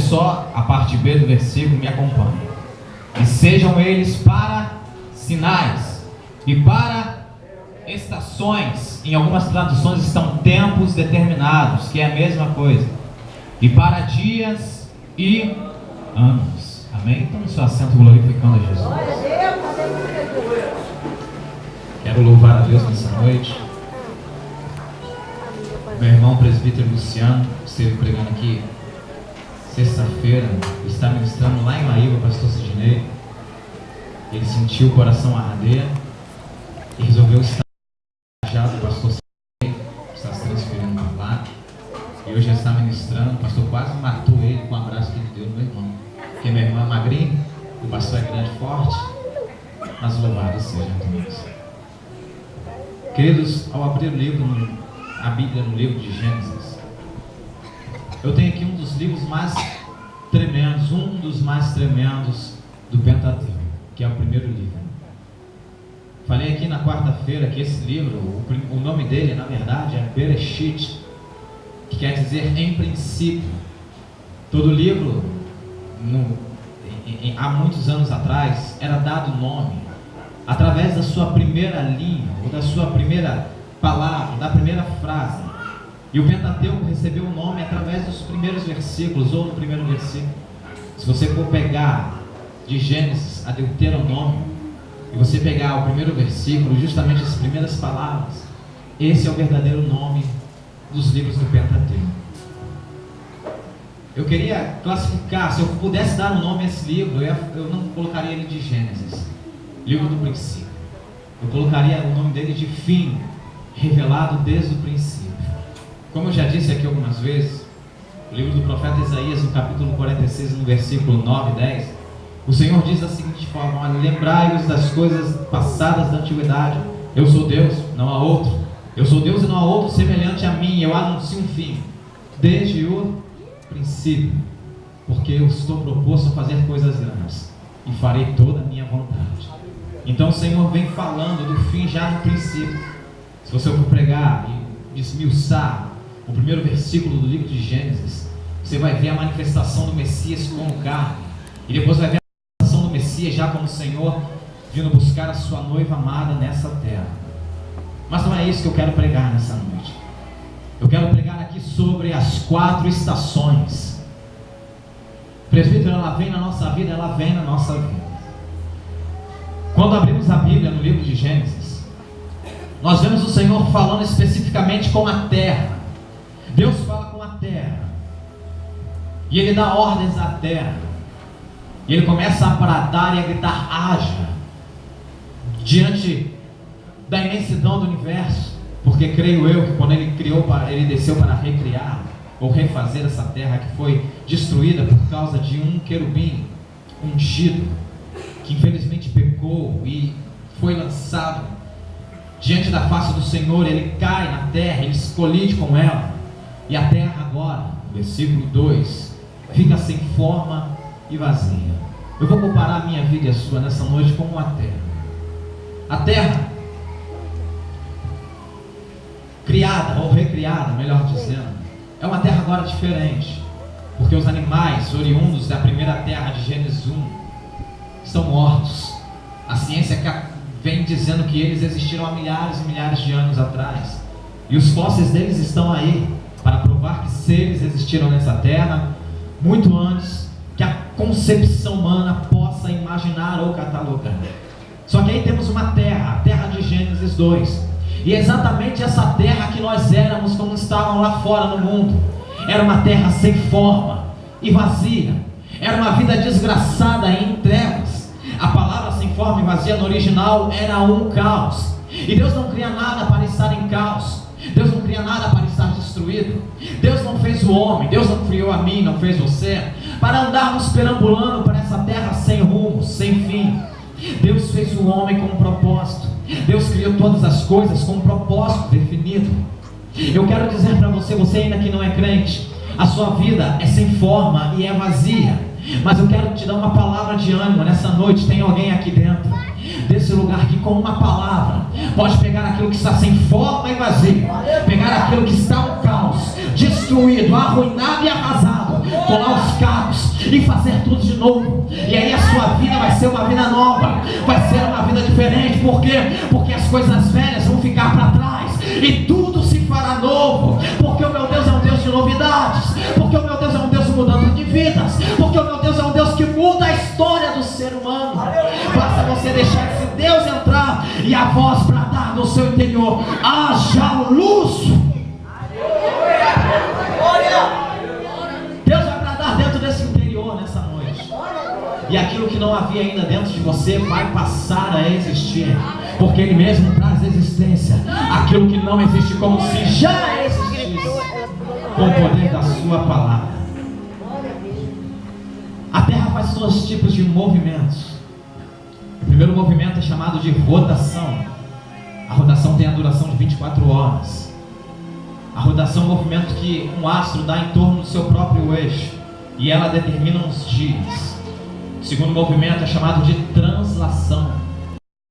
só a parte B do versículo, me acompanhe. E sejam eles para sinais e para estações. Em algumas traduções estão tempos determinados, que é a mesma coisa. E para dias e anos. Amém? Tome seu assento glorificando a Jesus. Quero louvar a Deus nessa noite. Meu irmão presbítero Luciano esteve pregando aqui sexta-feira, está ministrando lá em Maíba, pastor Sidney. Ele sentiu o coração arder e resolveu estar já do pastor Sidney, está se transferindo para lá. E hoje ele está ministrando. O pastor quase matou ele com o abraço que ele deu no meu irmão. Porque meu irmão é magrinho, o pastor é grande e forte, mas louvado seja Deus. Queridos, ao abrir o livro, a Bíblia no livro de Gênesis, eu tenho aqui um dos livros mais tremendos do Pentateuco, que é o primeiro livro. Falei aqui na quarta-feira que esse livro, o nome dele na verdade é Bereshit, que quer dizer em princípio. Todo livro, há muitos anos atrás, era dado nome através da sua primeira linha, ou da sua primeira palavra, da primeira frase. E o Pentateuco recebeu o nome através dos primeiros versículos, ou no primeiro versículo. Se você for pegar de Gênesis a Deuteronômio, e você pegar o primeiro versículo, justamente as primeiras palavras, esse é o verdadeiro nome dos livros do Pentateuco. Eu queria classificar, se eu pudesse dar um nome a esse livro, eu não colocaria ele de Gênesis, livro do princípio. Eu colocaria o nome dele de fim, revelado desde o princípio. Como eu já disse aqui algumas vezes, o livro do profeta Isaías, no capítulo 46, no versículo 9 e 10, o Senhor diz da seguinte forma: lembrai-vos das coisas passadas da antiguidade. Eu sou Deus, não há outro. Eu sou Deus e não há outro semelhante a mim. Eu anuncio um fim desde o princípio, porque eu estou proposto a fazer coisas grandes e farei toda a minha vontade. Então o Senhor vem falando do fim já no princípio. Se você for pregar e esmiuçar o primeiro versículo do livro de Gênesis, você vai ver a manifestação do Messias como carne, e depois vai ver a manifestação do Messias já como Senhor, vindo buscar a sua noiva amada nessa terra. Mas não é isso que eu quero pregar nessa noite. Eu quero pregar aqui sobre as 4 estações. Presbítero, ela vem na nossa vida, ela vem na nossa vida. Quando abrimos a Bíblia no livro de Gênesis, nós vemos o Senhor falando especificamente com a terra. Deus fala com a terra, e Ele dá ordens à terra, e Ele começa a bradar e a gritar: haja, diante da imensidão do universo. Porque creio eu que quando Ele criou, Ele desceu para recriar ou refazer essa terra que foi destruída por causa de um querubim ungido, que infelizmente pecou e foi lançado diante da face do Senhor. Ele cai na terra, ele se colide com ela, e a terra agora, versículo 2, fica sem forma e vazia. Eu vou comparar a minha vida e a sua nessa noite com uma terra. A terra criada ou recriada, melhor dizendo, é uma terra agora diferente, porque os animais oriundos da primeira terra de Gênesis 1 estão mortos. A ciência vem dizendo que eles existiram há milhares e milhares de anos atrás, e os fósseis deles estão aí para provar que seres existiram nessa terra muito antes que a concepção humana possa imaginar ou catalogar. Só que aí temos uma terra, a terra de Gênesis 2, e é exatamente essa terra que nós éramos quando estavam lá fora no mundo. Era uma terra sem forma e vazia, era uma vida desgraçada em trevas. A palavra sem forma e vazia no original era um caos, e Deus não cria nada para estar em caos. Deus não cria nada para estar destruído. Deus não fez o homem, Deus não criou a mim, não fez você para andarmos perambulando por essa terra sem rumo, sem fim. Deus fez o homem com um propósito. Deus criou todas as coisas com um propósito definido. Eu quero dizer para você, você ainda que não é crente, a sua vida é sem forma e é vazia, mas eu quero te dar uma palavra de ânimo nessa noite. Tem alguém aqui dentro desse lugar que com uma palavra pode pegar aquilo que está sem forma e vazio, pegar aquilo que está um caos, destruído, arruinado e arrasado, colar os cabos e fazer tudo de novo. E aí a sua vida vai ser uma vida nova, vai ser uma vida diferente. Por quê? Porque as coisas velhas vão ficar para trás e tudo se fará novo. Porque o meu Deus é um Deus de novidades, porque o meu Deus é um Deus de mudança de vidas, porque o meu Deus é um Deus que muda a história do ser humano. Basta você deixar esse Deus entrar e a voz bradar no seu interior: haja luz. Deus vai bradar dentro desse interior nessa noite, e aquilo que não havia ainda dentro de você vai passar a existir, porque Ele mesmo traz existência aquilo que não existe, como se já existisse, com o poder da sua palavra. A terra faz dois tipos de movimentos. O primeiro movimento é chamado de rotação. A rotação tem a duração de 24 horas. A rotação é um movimento que um astro dá em torno do seu próprio eixo, e ela determina os dias. O segundo movimento é chamado de translação.